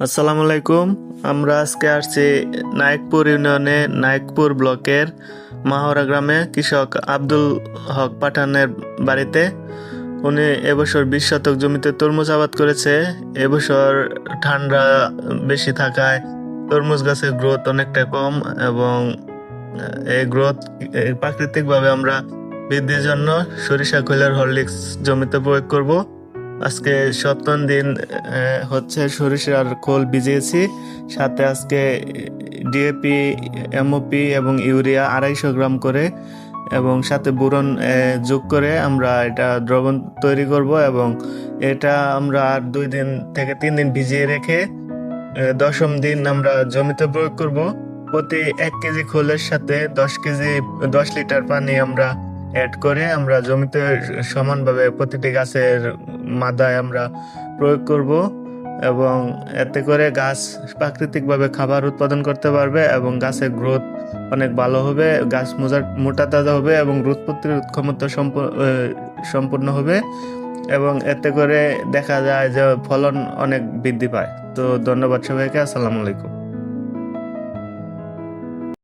আসসালামু আলাইকুম। আমরা আজকে আসছি নায়কপুর ইউনিয়নে নায়কপুর ব্লকের মাহরা গ্রামে কৃষক আব্দুল হক পাঠানের বাড়িতে। উনি এবছর 20 শতক জমিতে তরমুজ আবাদ করেছে। এবছর ঠান্ডা বেশি থাকায় তরমুজ গাছের গ্রোথ অনেকটা কম, এবং এই গ্রোথ প্রাকৃতিকভাবে আমরা বৃদ্ধির জন্য সরিষা খৈলের হরলিক্স জমিতে প্রয়োগ করব। আজকে 7 দিন হচ্ছে সরিষার খোল ভিজিয়েছি, সাথে আজকে ডিএপি, এমওপি এবং ইউরিয়া 250 গ্রাম করে এবং সাথে বোরন যোগ করে আমরা এটা দ্রবণ তৈরি করব, এবং এটা আমরা আর 2 দিন থেকে 3 দিন ভিজিয়ে রেখে 10ম দিন আমরা জমিতে প্রয়োগ করব। প্রতি 1 কেজি খোলের সাথে 10 কেজি 10 লিটার পানি আমরা অ্যাড করে আমরা জমিতে সমানভাবে প্রতিটি গাছের মাদায় আমরা প্রয়োগ করব, এবং এতে করে গাছ প্রাকৃতিকভাবে খাবার উৎপাদন করতে পারবে এবং গাছের গ্রোথ অনেক ভালো হবে, গাছ মোটা তাজা হবে এবং রোগ প্রতিরোধ ক্ষমতা সম্পূর্ণ হবে, এবং এতে করে দেখা যায় যে ফলন অনেক বৃদ্ধি পায়। তো ধন্যবাদ সবাইকে। আসসালামু আলাইকুম।